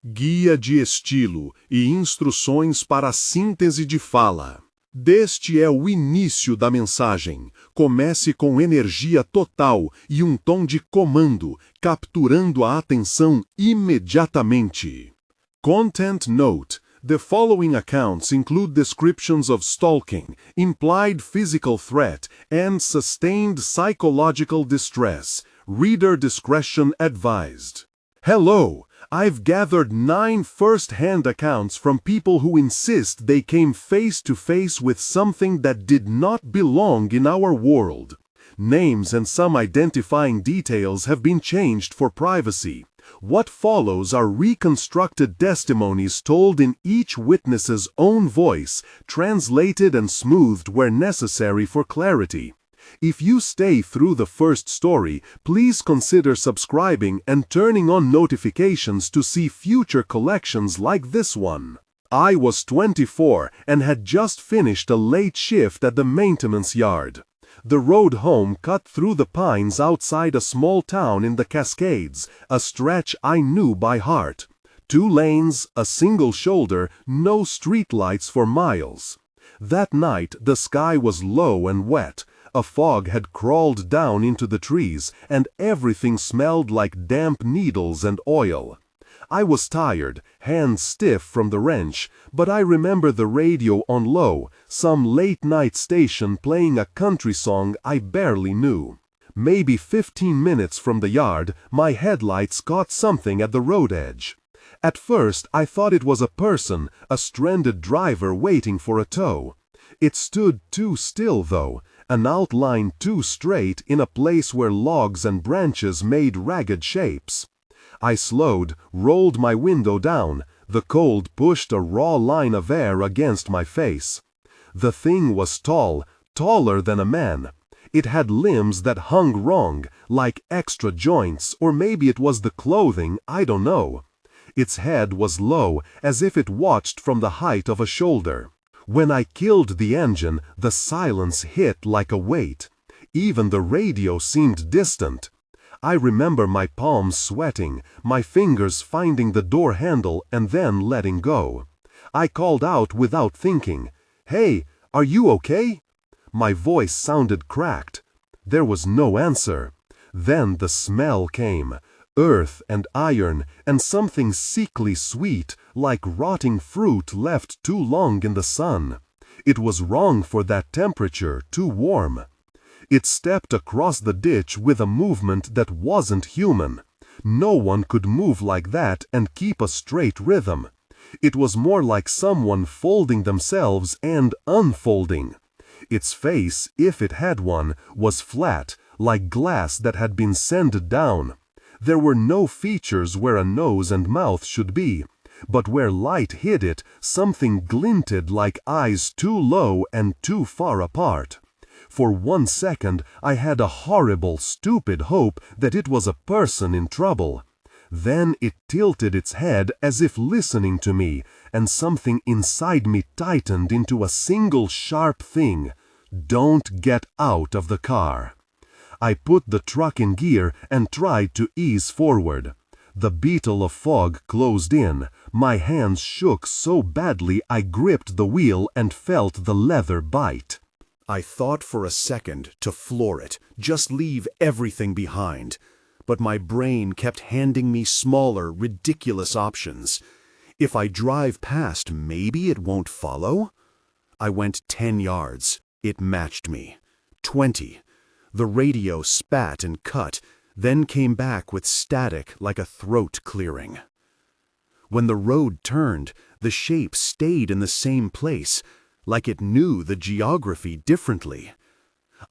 guia de estilo e instruções para a síntese de fala. Deste é o início da mensagem. Comece com energia total e um tom de comando, capturando a atenção imediatamente. Content note: the following accounts include descriptions of stalking, implied physical threat, and sustained psychological distress. Reader discretion advised. Hello! I've gathered 9 first-hand accounts from people who insist they came face-to-face with something that did not belong in our world. Names and some identifying details have been changed for privacy. What follows are reconstructed testimonies told in each witness's own voice, translated and smoothed where necessary for clarity. If you stay through the first story, please consider subscribing and turning on notifications to see future collections like this one. I was 24 and had just finished a late shift at the maintenance yard. The road home cut through the pines outside a small town in the Cascades, a stretch I knew by heart. 2 lanes, a single shoulder, no streetlights for miles. That night the sky was low and wet. A fog had crawled down into the trees, and everything smelled like damp needles and oil. I was tired, hands stiff from the wrench, but I remember the radio on low, some late-night station playing a country song I barely knew. Maybe 15 minutes from the yard, my headlights caught something at the road edge. At first I thought it was a person, a stranded driver waiting for a tow. It stood too still though, an outline too straight in a place where logs and branches made ragged shapes. I slowed, rolled my window down. The cold pushed a raw line of air against my face. The thing was tall, taller than a man. It had limbs that hung wrong, like extra joints, or maybe it was the clothing, I don't know. Its head was low, as if it watched from the height of a shoulder. When I killed the engine, the silence hit like a weight. Even the radio seemed distant. I remember my palms sweating, my fingers finding the door handle and then letting go. I called out without thinking, "Hey, are you okay?" My voice sounded cracked. There was no answer. Then the smell came. Earth and iron, and something sickly sweet, like rotting fruit left too long in the sun. It was wrong for that temperature, too warm. It stepped across the ditch with a movement that wasn't human. No one could move like that and keep a straight rhythm. It was more like someone folding themselves and unfolding. Its face, if it had one, was flat, like glass that had been sanded down. There were no features where a nose and mouth should be, but where light hid it, something glinted like eyes too low and too far apart. For 1 second I had a horrible, stupid hope that it was a person in trouble. Then it tilted its head as if listening to me, and something inside me tightened into a single sharp thing: don't get out of the car. I put the truck in gear and tried to ease forward. The beetle of fog closed in. My hands shook so badly I gripped the wheel and felt the leather bite. I thought for a second to floor it, just leave everything behind. But my brain kept handing me smaller, ridiculous options. If I drive past, maybe it won't follow? I went 10 yards. It matched me. 20. The radio spat and cut, then came back with static like a throat clearing. When the road turned, the shape stayed in the same place, like it knew the geography differently.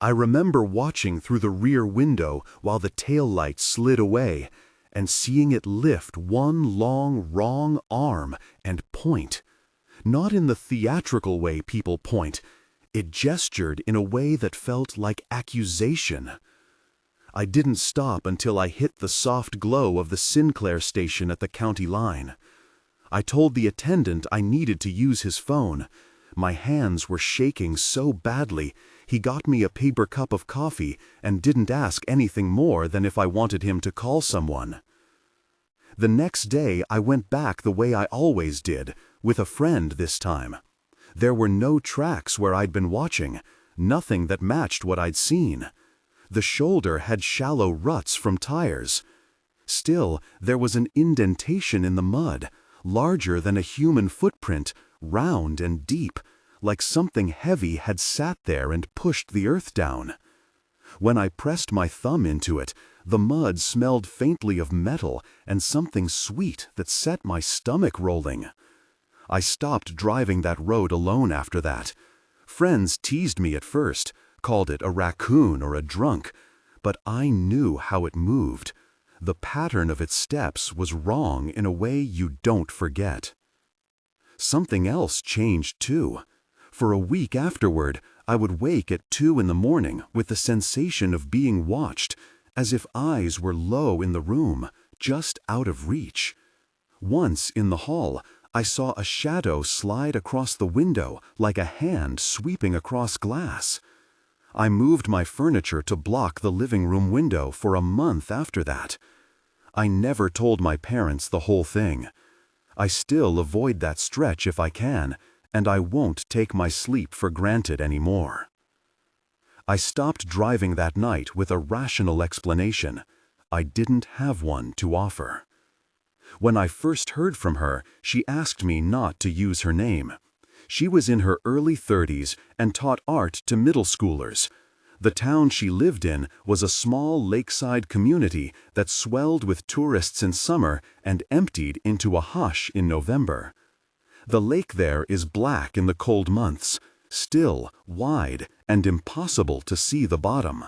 I remember watching through the rear window while the taillight slid away, and seeing it lift one long, wrong arm and point. Not in the theatrical way people point. It gestured in a way that felt like accusation. I didn't stop until I hit the soft glow of the Sinclair station at the county line. I told the attendant I needed to use his phone. My hands were shaking so badly, he got me a paper cup of coffee and didn't ask anything more than if I wanted him to call someone. The next day I went back the way I always did, with a friend this time. There were no tracks where I'd been watching, nothing that matched what I'd seen. The shoulder had shallow ruts from tires. Still, there was an indentation in the mud, larger than a human footprint, round and deep, like something heavy had sat there and pushed the earth down. When I pressed my thumb into it, the mud smelled faintly of metal and something sweet that set my stomach rolling. I stopped driving that road alone after that. Friends teased me at first, called it a raccoon or a drunk, but I knew how it moved. The pattern of its steps was wrong in a way you don't forget. Something else changed too. For a week afterward, I would wake at 2 in the morning with the sensation of being watched, as if eyes were low in the room, just out of reach. Once in the hall, I saw a shadow slide across the window like a hand sweeping across glass. I moved my furniture to block the living room window for a month after that. I never told my parents the whole thing. I still avoid that stretch if I can, and I won't take my sleep for granted anymore. I stopped driving that night with a rational explanation. I didn't have one to offer. When I first heard from her, she asked me not to use her name. She was in her early 30s and taught art to middle schoolers. The town she lived in was a small lakeside community that swelled with tourists in summer and emptied into a hush in November. The lake there is black in the cold months, still, wide, and impossible to see the bottom.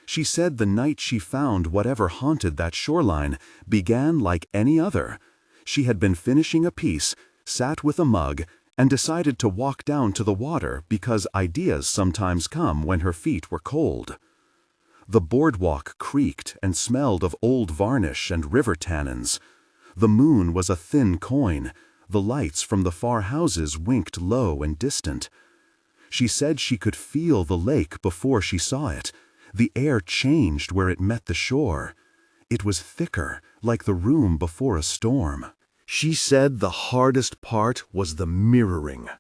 She said the night she found whatever haunted that shoreline began like any other. She had been finishing a piece, sat with a mug, and decided to walk down to the water because ideas sometimes come when her feet were cold. The boardwalk creaked and smelled of old varnish and river tannins. The moon was a thin coin. The lights from the far houses winked low and distant. She said she could feel the lake before she saw it. The air changed where it met the shore. It was thicker, like the room before a storm. She said the hardest part was the mirroring.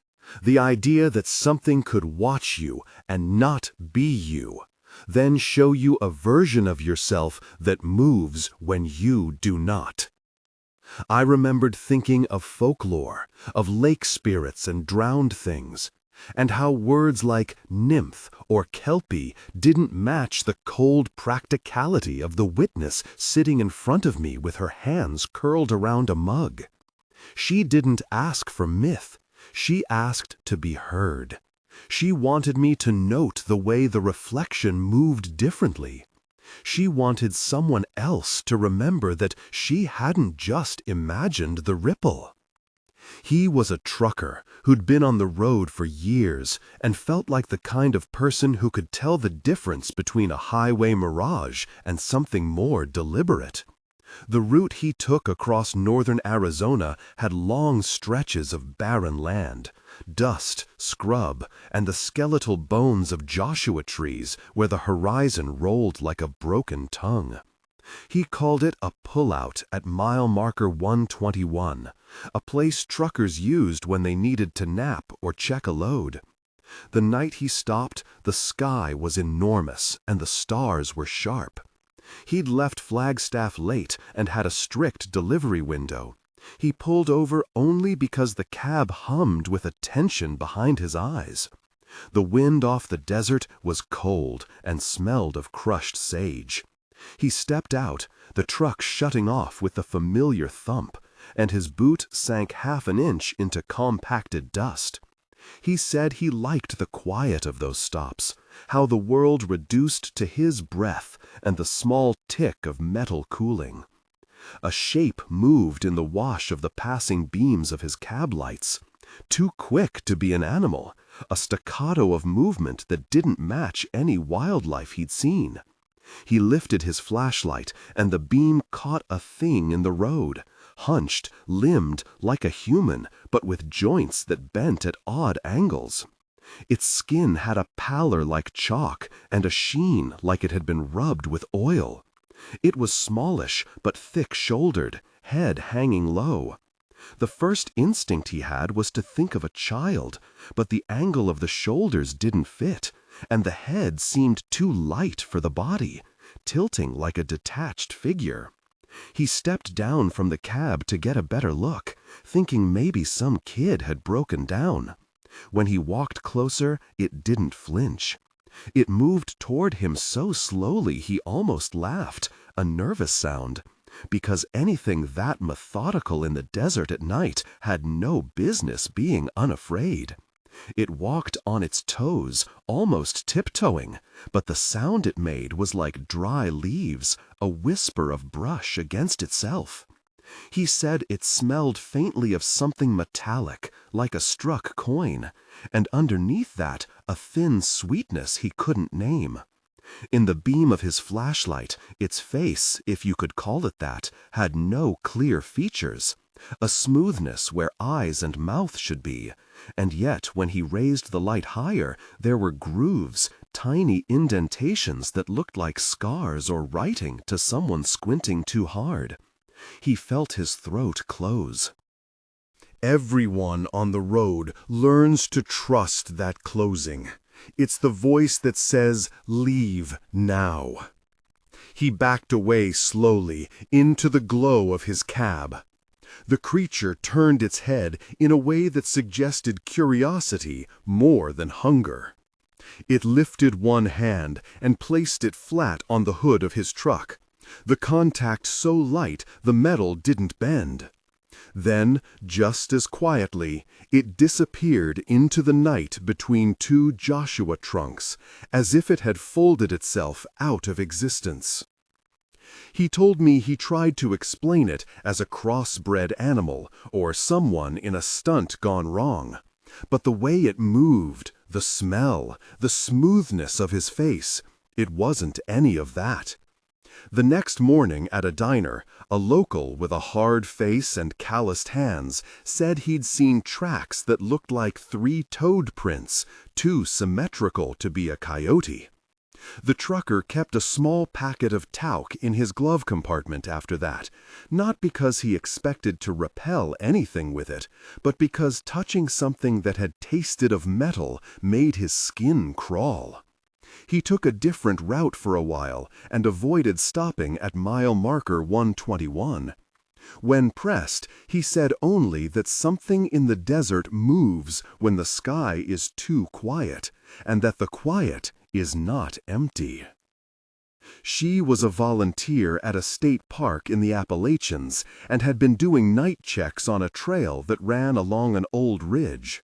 The idea that something could watch you and not be you, then show you a version of yourself that moves when you do not. I remembered thinking of folklore, of lake spirits and drowned things, and how words like nymph or kelpie didn't match the cold practicality of the witness sitting in front of me with her hands curled around a mug. She didn't ask for myth. She asked to be heard. She wanted me to note the way the reflection moved differently. She wanted someone else to remember that she hadn't just imagined the ripple. He was a trucker who'd been on the road for years and felt like the kind of person who could tell the difference between a highway mirage and something more deliberate. The route he took across northern Arizona had long stretches of barren land, dust, scrub, and the skeletal bones of Joshua trees where the horizon rolled like a broken tongue. He called it a pullout at mile marker 121, a place truckers used when they needed to nap or check a load. The night he stopped, the sky was enormous and the stars were sharp. He'd left Flagstaff late and had a strict delivery window. He pulled over only because the cab hummed with a tension behind his eyes. The wind off the desert was cold and smelled of crushed sage. He stepped out, the truck shutting off with a familiar thump, and his boot sank half an inch into compacted dust. He said he liked the quiet of those stops, how the world reduced to his breath and the small tick of metal cooling. A shape moved in the wash of the passing beams of his cab lights. Too quick to be an animal, a staccato of movement that didn't match any wildlife he'd seen. He lifted his flashlight, and the beam caught a thing in the road, hunched, limbed like a human, but with joints that bent at odd angles. Its skin had a pallor like chalk and a sheen like it had been rubbed with oil. It was smallish but thick-shouldered, head hanging low. The first instinct he had was to think of a child, but the angle of the shoulders didn't fit, and the head seemed too light for the body, tilting like a detached figure. He stepped down from the cab to get a better look, thinking maybe some kid had broken down. When he walked closer, it didn't flinch. It moved toward him so slowly he almost laughed, a nervous sound, because anything that methodical in the desert at night had no business being unafraid. It walked on its toes, almost tiptoeing, but the sound it made was like dry leaves, a whisper of brush against itself. He said it smelled faintly of something metallic, like a struck coin, and underneath that a thin sweetness he couldn't name. In the beam of his flashlight, its face, if you could call it that, had no clear features, a smoothness where eyes and mouth should be, and yet when he raised the light higher, there were grooves, tiny indentations that looked like scars or writing to someone squinting too hard. He felt his throat close. Everyone on the road learns to trust that closing. It's the voice that says, "Leave now." He backed away slowly into the glow of his cab. The creature turned its head in a way that suggested curiosity more than hunger. It lifted one hand and placed it flat on the hood of his truck, the contact so light the metal didn't bend. Then, just as quietly, it disappeared into the night between two Joshua trunks, as if it had folded itself out of existence. He told me he tried to explain it as a crossbred animal or someone in a stunt gone wrong, but the way it moved, the smell, the smoothness of his face, it wasn't any of that. The next morning at a diner, a local with a hard face and calloused hands said he'd seen tracks that looked like 3 toad prints, too symmetrical to be a coyote. The trucker kept a small packet of talc in his glove compartment after that, not because he expected to repel anything with it, but because touching something that had tasted of metal made his skin crawl. He took a different route for a while and avoided stopping at mile marker 121. When pressed, he said only that something in the desert moves when the sky is too quiet, and that the quiet is not empty. She was a volunteer at a state park in the Appalachians and had been doing night checks on a trail that ran along an old ridge.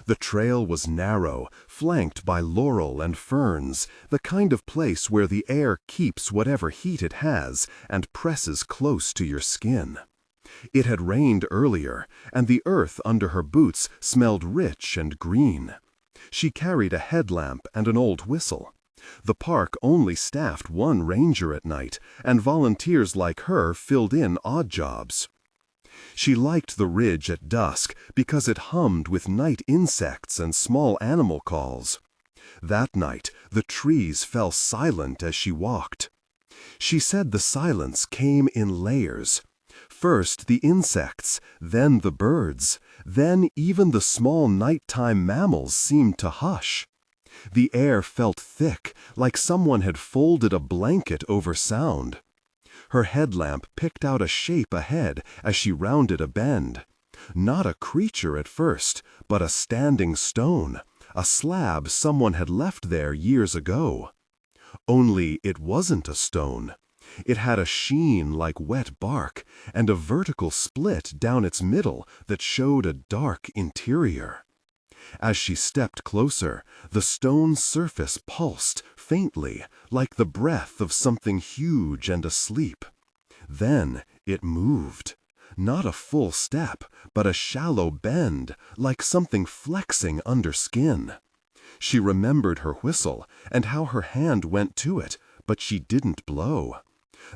The trail was narrow, flanked by laurel and ferns, the kind of place where the air keeps whatever heat it has and presses close to your skin. It had rained earlier, and the earth under her boots smelled rich and green. She carried a headlamp and an old whistle. The park only staffed one ranger at night, and volunteers like her filled in odd jobs. She liked the ridge at dusk because it hummed with night insects and small animal calls. That night, the trees fell silent as she walked. She said the silence came in layers. First the insects, then the birds, then even the small nighttime mammals seemed to hush. The air felt thick, like someone had folded a blanket over sound. Her headlamp picked out a shape ahead as she rounded a bend. Not a creature at first, but a standing stone, a slab someone had left there years ago. Only it wasn't a stone. It had a sheen like wet bark, and a vertical split down its middle that showed a dark interior. As she stepped closer, the stone's surface pulsed faintly, like the breath of something huge and asleep. Then it moved. Not a full step, but a shallow bend, like something flexing under skin. She remembered her whistle and how her hand went to it, but she didn't blow.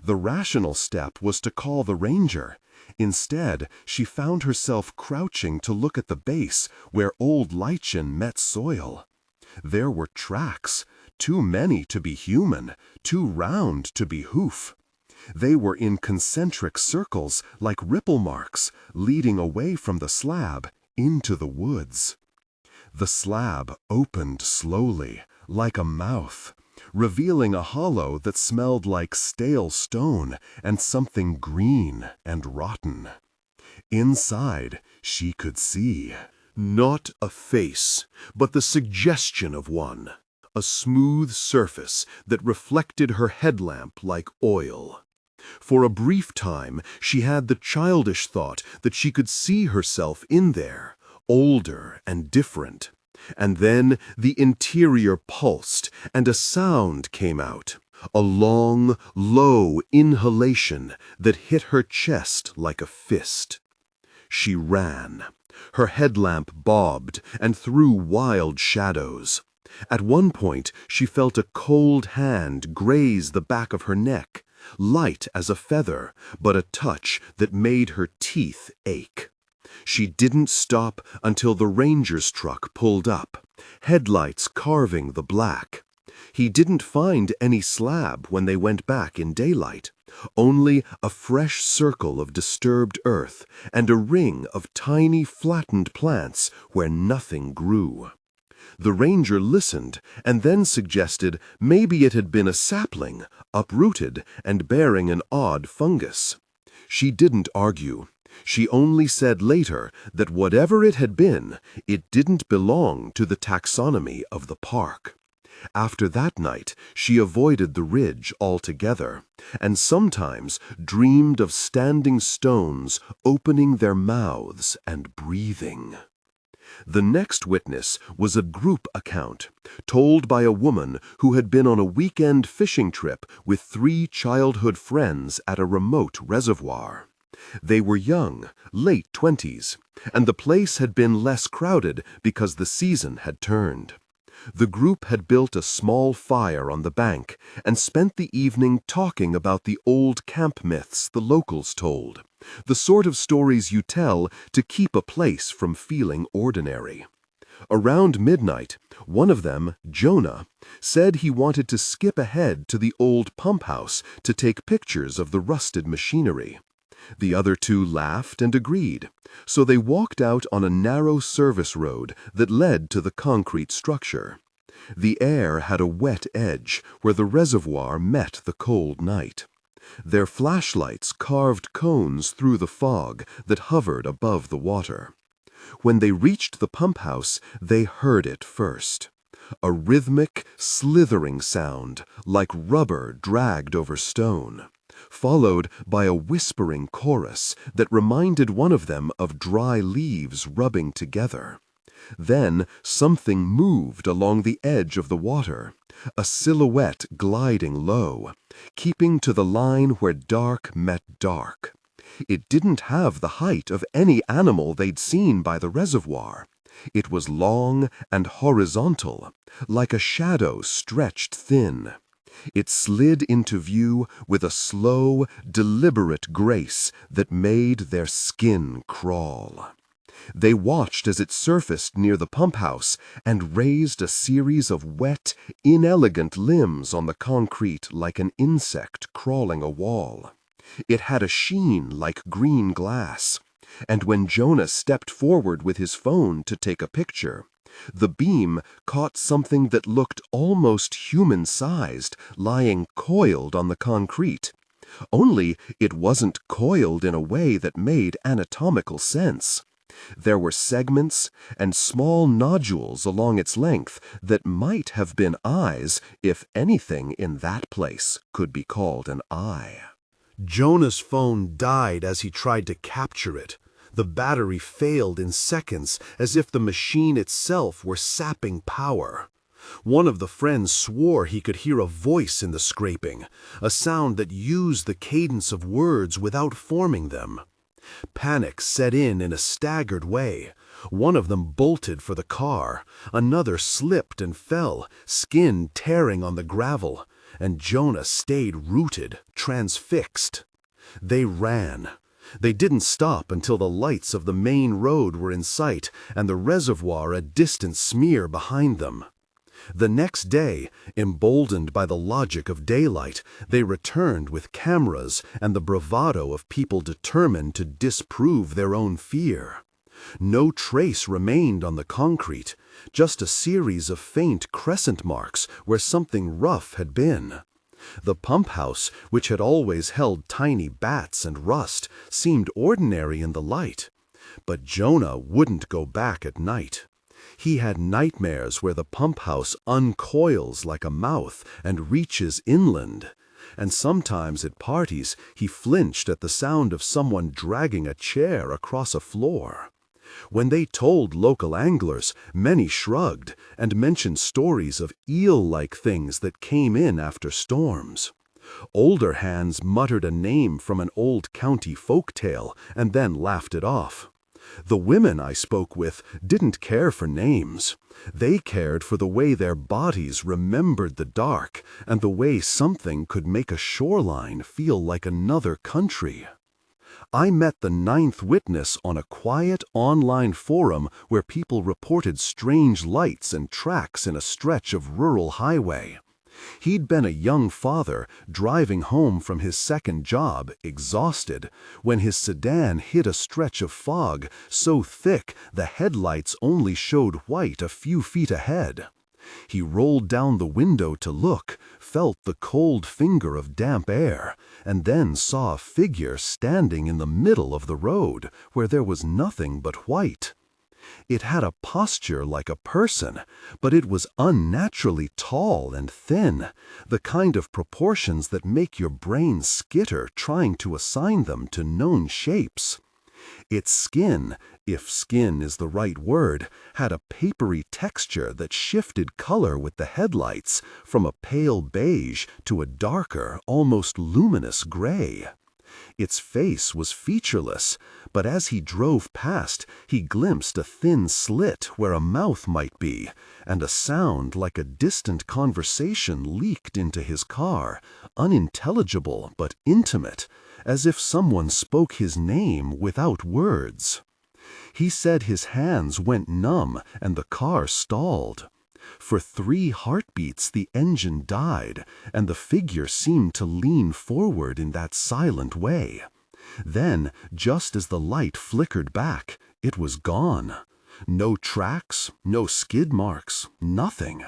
The rational step was to call the ranger. Instead, she found herself crouching to look at the base where old lichen met soil. There were tracks, too many to be human, too round to be hoof. They were in concentric circles like ripple marks, leading away from the slab into the woods. The slab opened slowly, like a mouth, revealing a hollow that smelled like stale stone and something green and rotten. Inside, she could see not a face, but the suggestion of one, a smooth surface that reflected her headlamp like oil. For a brief time, she had the childish thought that she could see herself in there, older and different. And then the interior pulsed, and a sound came out, a long, low inhalation that hit her chest like a fist. She ran. Her headlamp bobbed and threw wild shadows. At one point, she felt a cold hand graze the back of her neck, light as a feather, but a touch that made her teeth ache. She didn't stop until the ranger's truck pulled up, headlights carving the black. He didn't find any slab when they went back in daylight, only a fresh circle of disturbed earth and a ring of tiny flattened plants where nothing grew. The ranger listened and then suggested maybe it had been a sapling, uprooted and bearing an odd fungus. She didn't argue. She only said later that whatever it had been, it didn't belong to the taxonomy of the park. After that night, she avoided the ridge altogether, and sometimes dreamed of standing stones opening their mouths and breathing. The next witness was a group account, told by a woman who had been on a weekend fishing trip with 3 childhood friends at a remote reservoir. They were young, late 20s, and the place had been less crowded because the season had turned. The group had built a small fire on the bank and spent the evening talking about the old camp myths the locals told, the sort of stories you tell to keep a place from feeling ordinary. Around midnight, one of them, Jonah, said he wanted to skip ahead to the old pump house to take pictures of the rusted machinery. The other 2 laughed and agreed, so they walked out on a narrow service road that led to the concrete structure. The air had a wet edge where the reservoir met the cold night. Their flashlights carved cones through the fog that hovered above the water. When they reached the pump house, they heard it first. A rhythmic, slithering sound, like rubber dragged over stone, followed by a whispering chorus that reminded one of them of dry leaves rubbing together. Then something moved along the edge of the water, a silhouette gliding low, keeping to the line where dark met dark. It didn't have the height of any animal they'd seen by the reservoir. It was long and horizontal, like a shadow stretched thin. It slid into view with a slow, deliberate grace that made their skin crawl. They watched as it surfaced near the pump house and raised a series of wet, inelegant limbs on the concrete like an insect crawling a wall. It had a sheen like green glass, and when Jonah stepped forward with his phone to take a picture, the beam caught something that looked almost human-sized lying coiled on the concrete. Only it wasn't coiled in a way that made anatomical sense. There were segments and small nodules along its length that might have been eyes if anything in that place could be called an eye. Jonah's phone died as he tried to capture it. The battery failed in seconds, as if the machine itself were sapping power. One of the friends swore he could hear a voice in the scraping, a sound that used the cadence of words without forming them. Panic set in a staggered way. One of them bolted for the car, another slipped and fell, skin tearing on the gravel, and Jonah stayed rooted, transfixed. They ran. They didn't stop until the lights of the main road were in sight and the reservoir a distant smear behind them. The next day, emboldened by the logic of daylight, they returned with cameras and the bravado of people determined to disprove their own fear. No trace remained on the concrete, just a series of faint crescent marks where something rough had been. The pump house, which had always held tiny bats and rust, seemed ordinary in the light. But Jonah wouldn't go back at night. He had nightmares where the pump house uncoils like a mouth and reaches inland. And sometimes at parties he flinched at the sound of someone dragging a chair across a floor. When they told local anglers, many shrugged and mentioned stories of eel-like things that came in after storms. Older hands muttered a name from an old county folk tale and then laughed it off. The women I spoke with didn't care for names. They cared for the way their bodies remembered the dark and the way something could make a shoreline feel like another country. I met the ninth witness on a quiet online forum where people reported strange lights and tracks in a stretch of rural highway. He'd been a young father driving home from his second job, exhausted, when his sedan hit a stretch of fog so thick the headlights only showed white a few feet ahead. He rolled down the window to look, felt the cold finger of damp air, and then saw a figure standing in the middle of the road where there was nothing but white. It had a posture like a person, but it was unnaturally tall and thin, the kind of proportions that make your brain skitter trying to assign them to known shapes. Its skin, if skin is the right word, had a papery texture that shifted color with the headlights, from a pale beige to a darker, almost luminous gray. Its face was featureless, but as he drove past, he glimpsed a thin slit where a mouth might be, and a sound like a distant conversation leaked into his car, unintelligible but intimate, as if someone spoke his name without words. He said his hands went numb and the car stalled. For 3 heartbeats the engine died, and the figure seemed to lean forward in that silent way. Then, just as the light flickered back, it was gone. No tracks, no skid marks, nothing.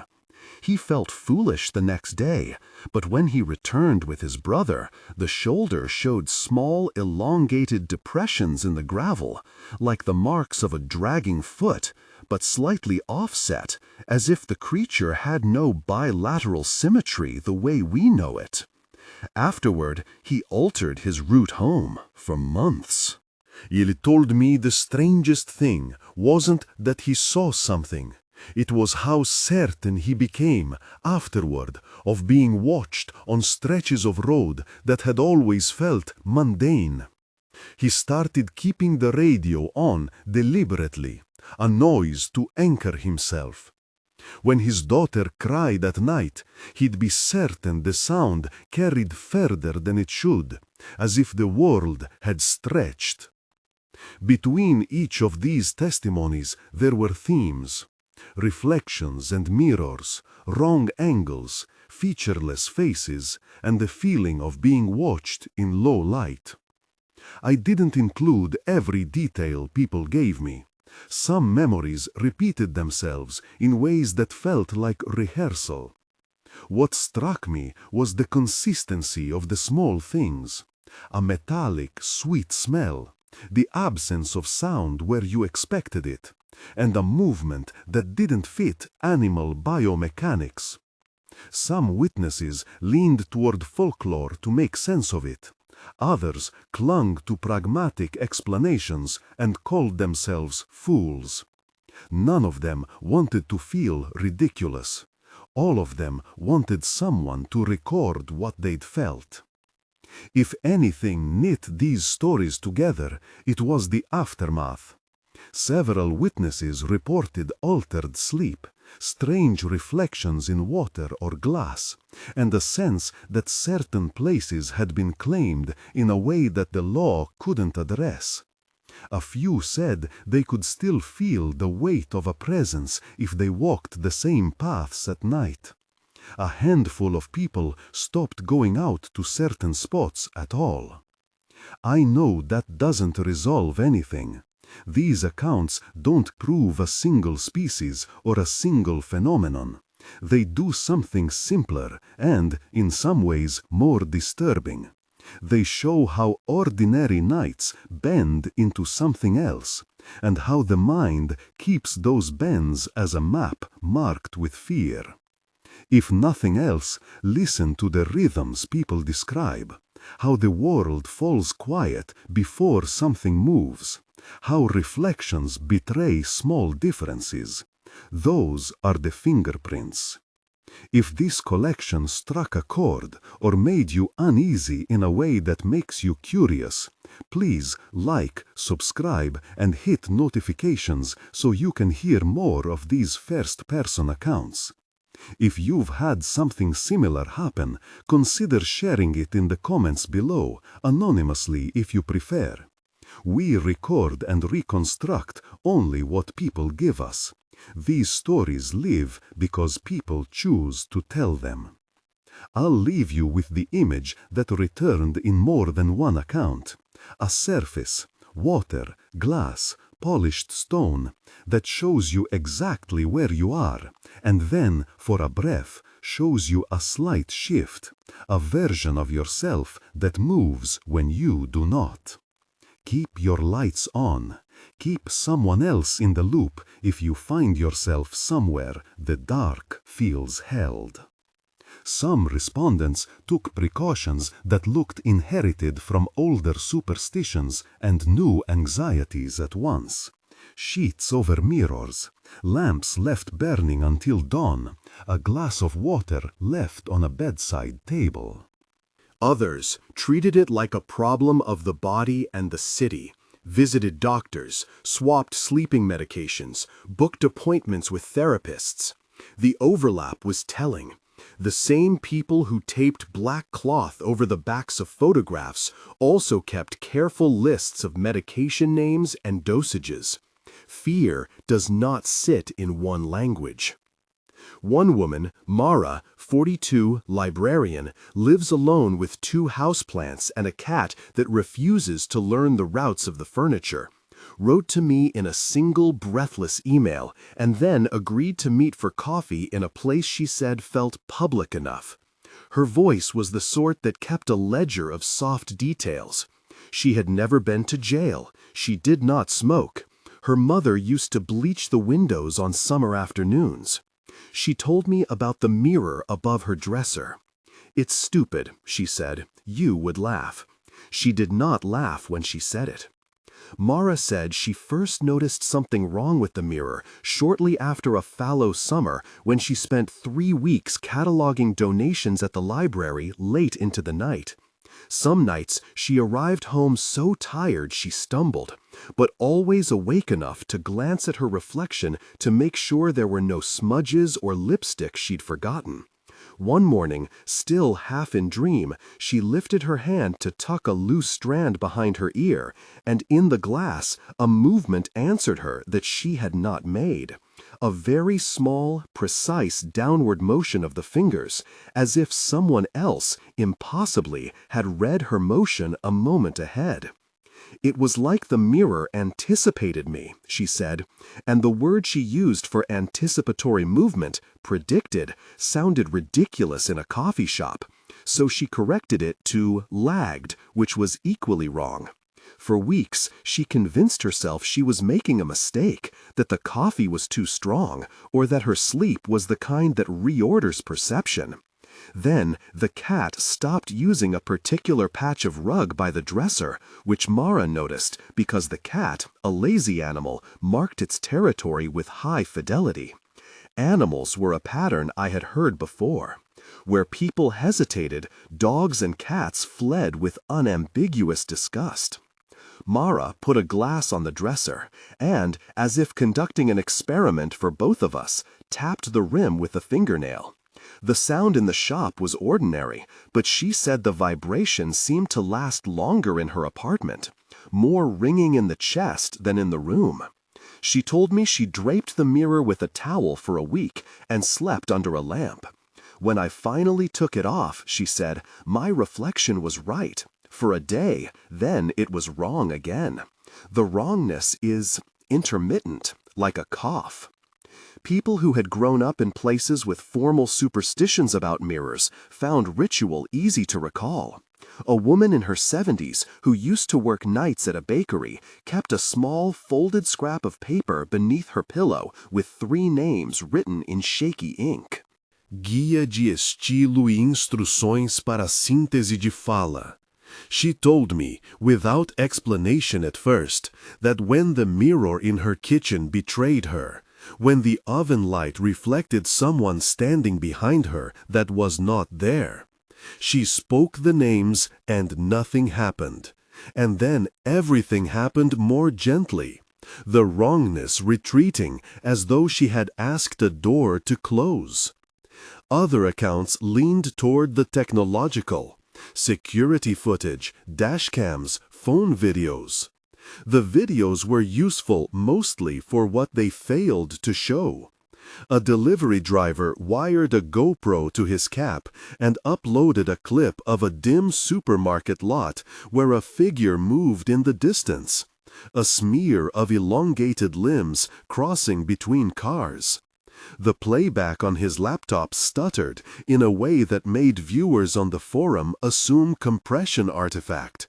He felt foolish the next day, but when he returned with his brother, the shoulder showed small, elongated depressions in the gravel, like the marks of a dragging foot, but slightly offset, as if the creature had no bilateral symmetry the way we know it. Afterward, he altered his route home for months. He told me the strangest thing wasn't that he saw something. It was how certain he became, afterward, of being watched on stretches of road that had always felt mundane. He started keeping the radio on deliberately, a noise to anchor himself. When his daughter cried at night, he'd be certain the sound carried further than it should, as if the world had stretched. Between each of these testimonies there were themes. Reflections and mirrors, wrong angles, featureless faces, and the feeling of being watched in low light. I didn't include every detail people gave me. Some memories repeated themselves in ways that felt like rehearsal. What struck me was the consistency of the small things. A metallic, sweet smell, the absence of sound where you expected it, and a movement that didn't fit animal biomechanics. Some witnesses leaned toward folklore to make sense of it. Others clung to pragmatic explanations and called themselves fools. None of them wanted to feel ridiculous. All of them wanted someone to record what they'd felt. If anything knit these stories together, it was the aftermath. Several witnesses reported altered sleep, strange reflections in water or glass, and a sense that certain places had been claimed in a way that the law couldn't address. A few said they could still feel the weight of a presence if they walked the same paths at night. A handful of people stopped going out to certain spots at all. I know that doesn't resolve anything. These accounts don't prove a single species or a single phenomenon. They do something simpler and, in some ways, more disturbing. They show how ordinary nights bend into something else, and how the mind keeps those bends as a map marked with fear. If nothing else, listen to the rhythms people describe, how the world falls quiet before something moves, how reflections betray small differences. Those are the fingerprints. If this collection struck a chord or made you uneasy in a way that makes you curious, please like, subscribe, and hit notifications so you can hear more of these first-person accounts. If you've had something similar happen, consider sharing it in the comments below, anonymously if you prefer. We record and reconstruct only what people give us. These stories live because people choose to tell them. I'll leave you with the image that returned in more than one account. A surface, water, glass, polished stone that shows you exactly where you are, and then, for a breath, shows you a slight shift, a version of yourself that moves when you do not. Keep your lights on. Keep someone else in the loop if you find yourself somewhere the dark feels held. Some respondents took precautions that looked inherited from older superstitions and new anxieties at once. Sheets over mirrors, lamps left burning until dawn, a glass of water left on a bedside table. Others treated it like a problem of the body and the city, visited doctors, swapped sleeping medications, booked appointments with therapists. The overlap was telling. The same people who taped black cloth over the backs of photographs also kept careful lists of medication names and dosages. Fear does not sit in one language. One woman, Mara, 42, librarian, lives alone with 2 houseplants and a cat that refuses to learn the routes of the furniture. Wrote to me in a single breathless email, and then agreed to meet for coffee in a place she said felt public enough. Her voice was the sort that kept a ledger of soft details. She had never been to jail. She did not smoke. Her mother used to bleach the windows on summer afternoons. She told me about the mirror above her dresser. "It's stupid," she said. "You would laugh." She did not laugh when she said it. Mara said she first noticed something wrong with the mirror shortly after a fallow summer when she spent 3 weeks cataloging donations at the library late into the night. Some nights she arrived home so tired she stumbled, but always awake enough to glance at her reflection to make sure there were no smudges or lipstick she'd forgotten. One morning, still half in dream, she lifted her hand to tuck a loose strand behind her ear, and in the glass, a movement answered her that she had not made. A very small, precise downward motion of the fingers, as if someone else, impossibly, had read her motion a moment ahead. "It was like the mirror anticipated me," she said, and the word she used for anticipatory movement, predicted, sounded ridiculous in a coffee shop, so she corrected it to lagged, which was equally wrong. For weeks, she convinced herself she was making a mistake, that the coffee was too strong, or that her sleep was the kind that reorders perception. Then the cat stopped using a particular patch of rug by the dresser, which Mara noticed because the cat, a lazy animal, marked its territory with high fidelity. Animals were a pattern I had heard before. Where people hesitated, dogs and cats fled with unambiguous disgust. Mara put a glass on the dresser and, as if conducting an experiment for both of us, tapped the rim with a fingernail. The sound in the shop was ordinary, but she said the vibration seemed to last longer in her apartment. more ringing in the chest than in the room. She told me she draped the mirror with a towel for a week and slept under a lamp. When I finally took it off, she said, my reflection was right. For a day, then it was wrong again. The wrongness is intermittent, like a cough. People who had grown up in places with formal superstitions about mirrors found ritual easy to recall. A woman in her 70s who used to work nights at a bakery kept a small folded scrap of paper beneath her pillow with 3 names written in shaky ink. Guia de estilo e instruções para síntese de fala. She told me, without explanation at first, that when the mirror in her kitchen betrayed her, when the oven light reflected someone standing behind her that was not there, she spoke the names and nothing happened. And then everything happened more gently, the wrongness retreating as though she had asked a door to close. Other accounts leaned toward the technological. Security footage, dashcams, phone videos. The videos were useful mostly for what they failed to show. A delivery driver wired a GoPro to his cap and uploaded a clip of a dim supermarket lot where a figure moved in the distance, a smear of elongated limbs crossing between cars. The playback on his laptop stuttered in a way that made viewers on the forum assume compression artifact.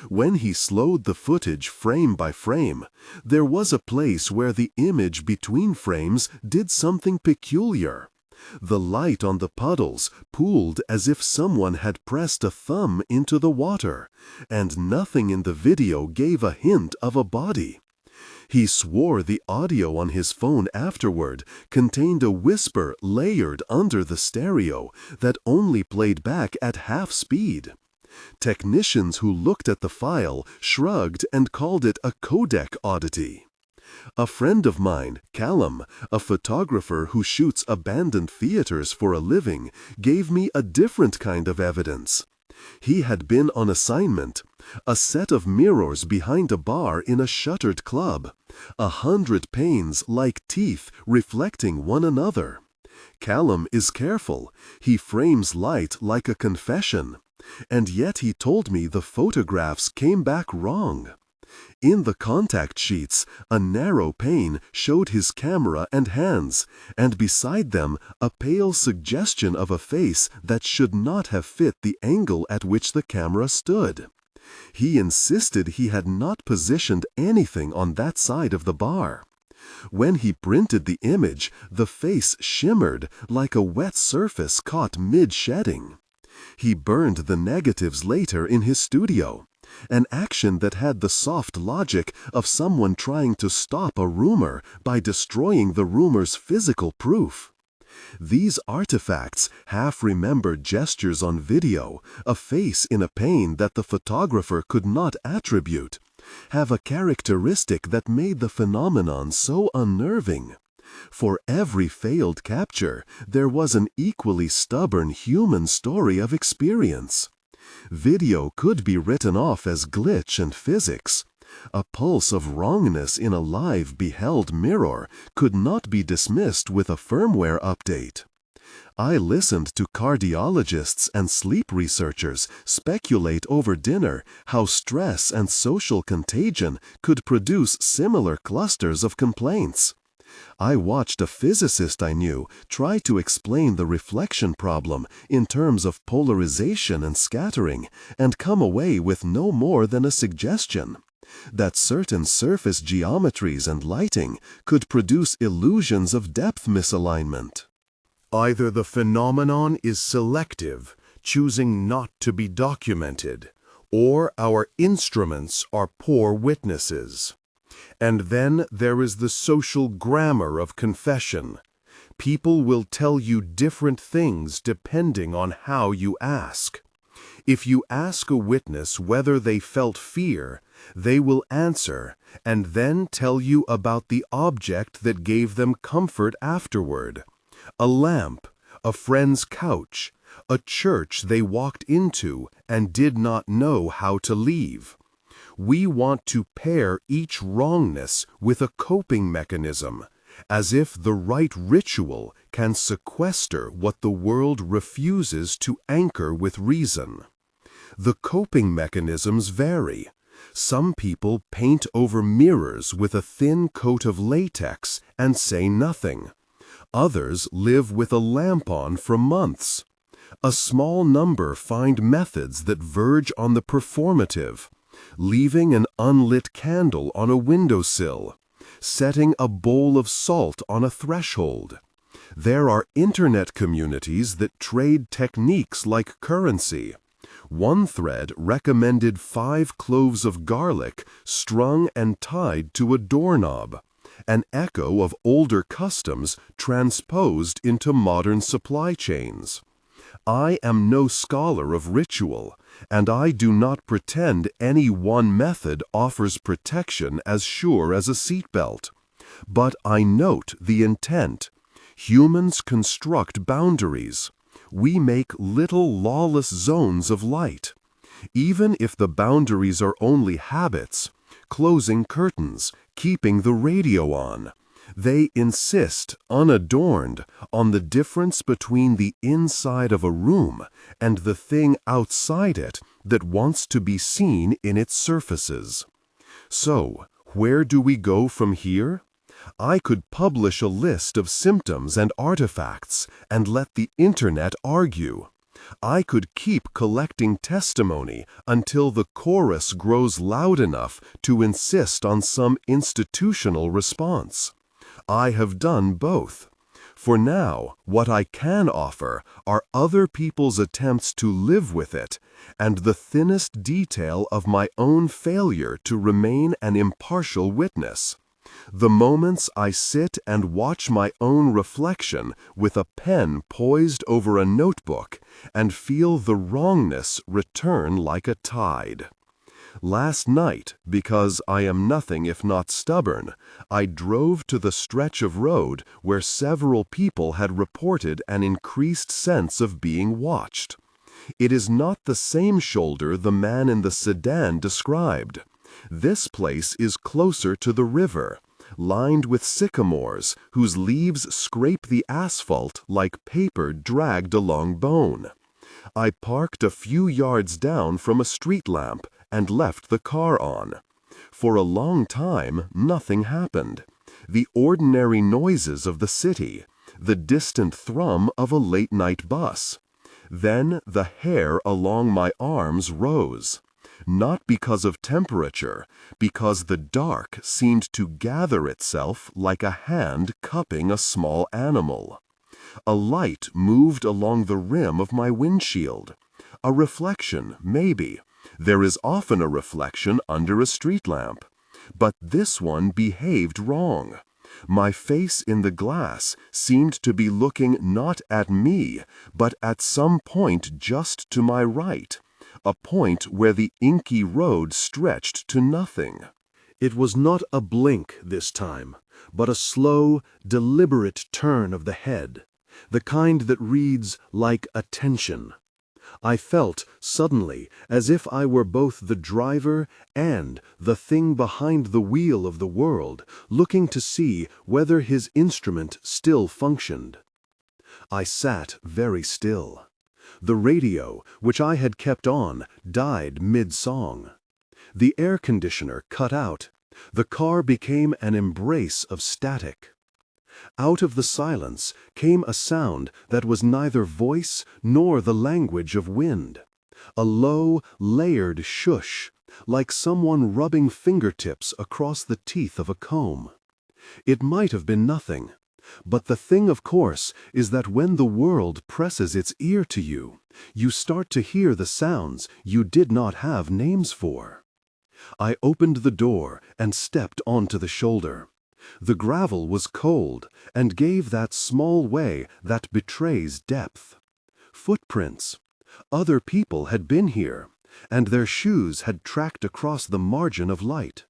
When he slowed the footage frame by frame, there was a place where the image between frames did something peculiar. The light on the puddles pooled as if someone had pressed a thumb into the water, and nothing in the video gave a hint of a body. He swore the audio on his phone afterward contained a whisper layered under the stereo that only played back at half speed. Technicians who looked at the file shrugged and called it a codec oddity. A friend of mine, Callum, a photographer who shoots abandoned theaters for a living, gave me a different kind of evidence. He had been on assignment, a set of mirrors behind a bar in a shuttered club, 100 panes like teeth reflecting one another. Callum is careful. He frames light like a confession. And yet he told me the photographs came back wrong. In the contact sheets, a narrow pane showed his camera and hands, and beside them a pale suggestion of a face that should not have fit the angle at which the camera stood. He insisted he had not positioned anything on that side of the bar. When he printed the image, the face shimmered like a wet surface caught mid-shedding. He burned the negatives later in his studio, an action that had the soft logic of someone trying to stop a rumor by destroying the rumor's physical proof. These artifacts, half-remembered gestures on video, a face in a pane that the photographer could not attribute, have a characteristic that made the phenomenon so unnerving. For every failed capture, there was an equally stubborn human story of experience. Video could be written off as glitch and physics. A pulse of wrongness in a live beheld mirror could not be dismissed with a firmware update. I listened to cardiologists and sleep researchers speculate over dinner how stress and social contagion could produce similar clusters of complaints. I watched a physicist I knew try to explain the reflection problem in terms of polarization and scattering and come away with no more than a suggestion that certain surface geometries and lighting could produce illusions of depth misalignment. Either the phenomenon is selective, choosing not to be documented, or our instruments are poor witnesses. And then there is the social grammar of confession. People will tell you different things depending on how you ask. If you ask a witness whether they felt fear, they will answer and then tell you about the object that gave them comfort afterward. A lamp, a friend's couch, a church they walked into and did not know how to leave. We want to pair each wrongness with a coping mechanism, as if the right ritual can sequester what the world refuses to anchor with reason. The coping mechanisms vary. Some people paint over mirrors with a thin coat of latex and say nothing. Others live with a lamp on for months. A small number find methods that verge on the performative, leaving an unlit candle on a windowsill, setting a bowl of salt on a threshold. There are internet communities that trade techniques like currency. One thread recommended 5 cloves of garlic strung and tied to a doorknob, an echo of older customs transposed into modern supply chains. I am no scholar of ritual, and I do not pretend any one method offers protection as sure as a seatbelt. But I note the intent. Humans construct boundaries. We make little lawless zones of light. Even if the boundaries are only habits, closing curtains, keeping the radio on, they insist, unadorned, on the difference between the inside of a room and the thing outside it that wants to be seen in its surfaces. So, where do we go from here? I could publish a list of symptoms and artifacts and let the internet argue. I could keep collecting testimony until the chorus grows loud enough to insist on some institutional response. I have done both. For now, what I can offer are other people's attempts to live with it and the thinnest detail of my own failure to remain an impartial witness. The moments I sit and watch my own reflection with a pen poised over a notebook and feel the wrongness return like a tide. Last night, because I am nothing if not stubborn, I drove to the stretch of road where several people had reported an increased sense of being watched. It is not the same shoulder the man in the sedan described. This place is closer to the river, lined with sycamores whose leaves scrape the asphalt like paper dragged along bone. I parked a few yards down from a street lamp and left the car on. For a long time, nothing happened. The ordinary noises of the city, the distant thrum of a late-night bus. Then the hair along my arms rose. Not because of temperature, because the dark seemed to gather itself like a hand cupping a small animal. A light moved along the rim of my windshield. A reflection, maybe. There is often a reflection under a street lamp. But this one behaved wrong. My face in the glass seemed to be looking not at me, but at some point just to my right, a point where the inky road stretched to nothing. It was not a blink this time, but a slow, deliberate turn of the head, the kind that reads like attention. I felt, suddenly, as if I were both the driver and the thing behind the wheel of the world, looking to see whether his instrument still functioned. I sat very still. The radio, which I had kept on, died mid-song. The air conditioner cut out. The car became an embrace of static. Out of the silence came a sound that was neither voice nor the language of wind. A low, layered shush, like someone rubbing fingertips across the teeth of a comb. It might have been nothing. But the thing, of course, is that when the world presses its ear to you, you start to hear the sounds you did not have names for. I opened the door and stepped onto the shoulder. The gravel was cold and gave that small way that betrays depth. Footprints. Other people had been here, and their shoes had tracked across the margin of light.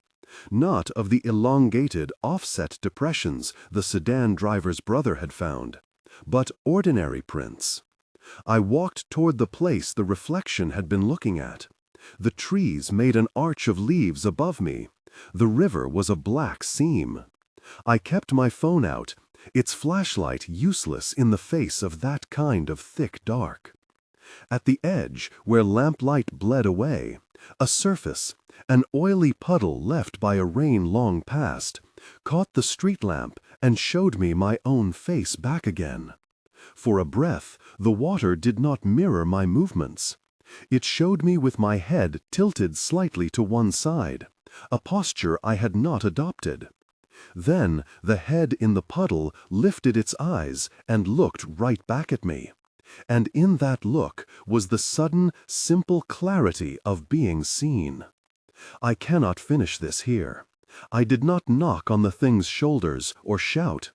Not of the elongated, offset depressions the sedan driver's brother had found, but ordinary prints. I walked toward the place the reflection had been looking at. The trees made an arch of leaves above me. The river was a black seam. I kept my phone out, its flashlight useless in the face of that kind of thick dark. At the edge, where lamplight bled away, a surface, an oily puddle left by a rain long past, caught the street lamp and showed me my own face back again. For a breath, the water did not mirror my movements. It showed me with my head tilted slightly to one side, a posture I had not adopted. Then the head in the puddle lifted its eyes and looked right back at me. And in that look was the sudden, simple clarity of being seen. I cannot finish this here. I did not knock on the thing's shoulders or shout.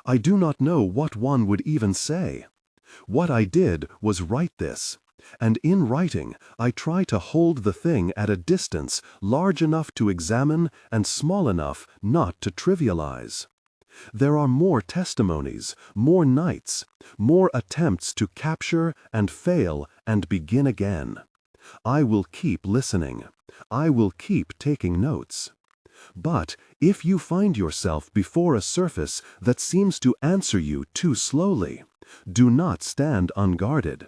I do not know what one would even say. What I did was write this, and in writing I try to hold the thing at a distance large enough to examine and small enough not to trivialize. There are more testimonies, more nights, more attempts to capture and fail and begin again. I will keep listening. I will keep taking notes. But if you find yourself before a surface that seems to answer you too slowly, do not stand unguarded.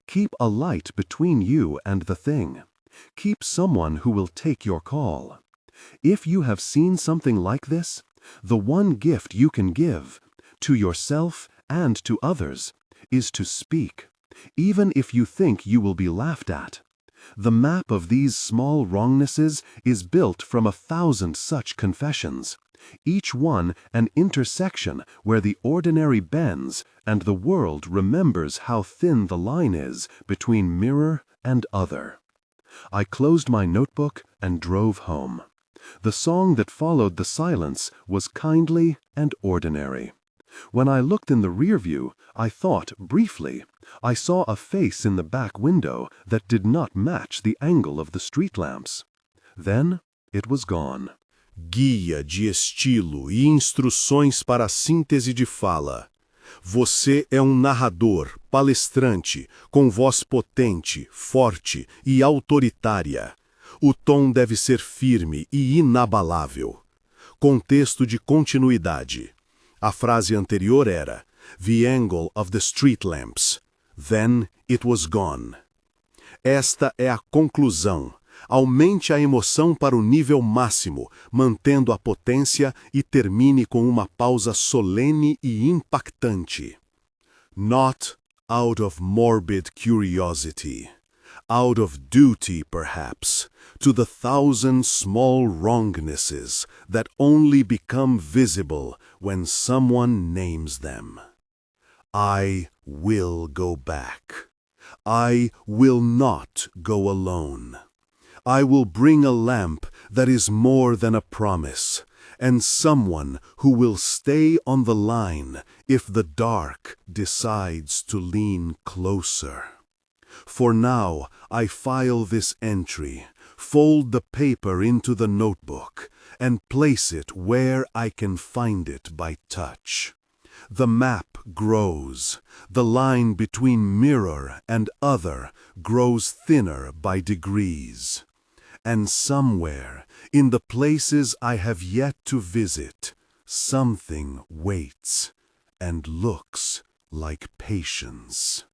Keep a light between you and the thing. Keep someone who will take your call. If you have seen something like this, the one gift you can give, to yourself and to others, is to speak, even if you think you will be laughed at. The map of these small wrongnesses is built from 1,000 such confessions, each one an intersection where the ordinary bends and the world remembers how thin the line is between mirror and other. I closed my notebook and drove home. The song that followed the silence was kindly and ordinary. When I looked in the rear view, I thought, briefly, I saw a face in the back window that did not match the angle of the street lamps. Then it was gone. Guia de estilo e instruções para a síntese de fala. Você é narrador, palestrante, com voz potente, forte e autoritária. O tom deve ser firme e inabalável. Contexto de continuidade. A frase anterior era The angle of the street lamps. Then it was gone. Esta é a conclusão. Aumente a emoção para o nível máximo, mantendo a potência e termine com uma pausa solene e impactante. Not out of morbid curiosity. Out of duty, perhaps, to the 1,000 small wrongnesses that only become visible when someone names them. I will go back. I will not go alone. I will bring a lamp that is more than a promise, and someone who will stay on the line if the dark decides to lean closer. For now, I file this entry, fold the paper into the notebook, and place it where I can find it by touch. The map grows. The line between mirror and other grows thinner by degrees. And somewhere, in the places I have yet to visit, something waits and looks like patience.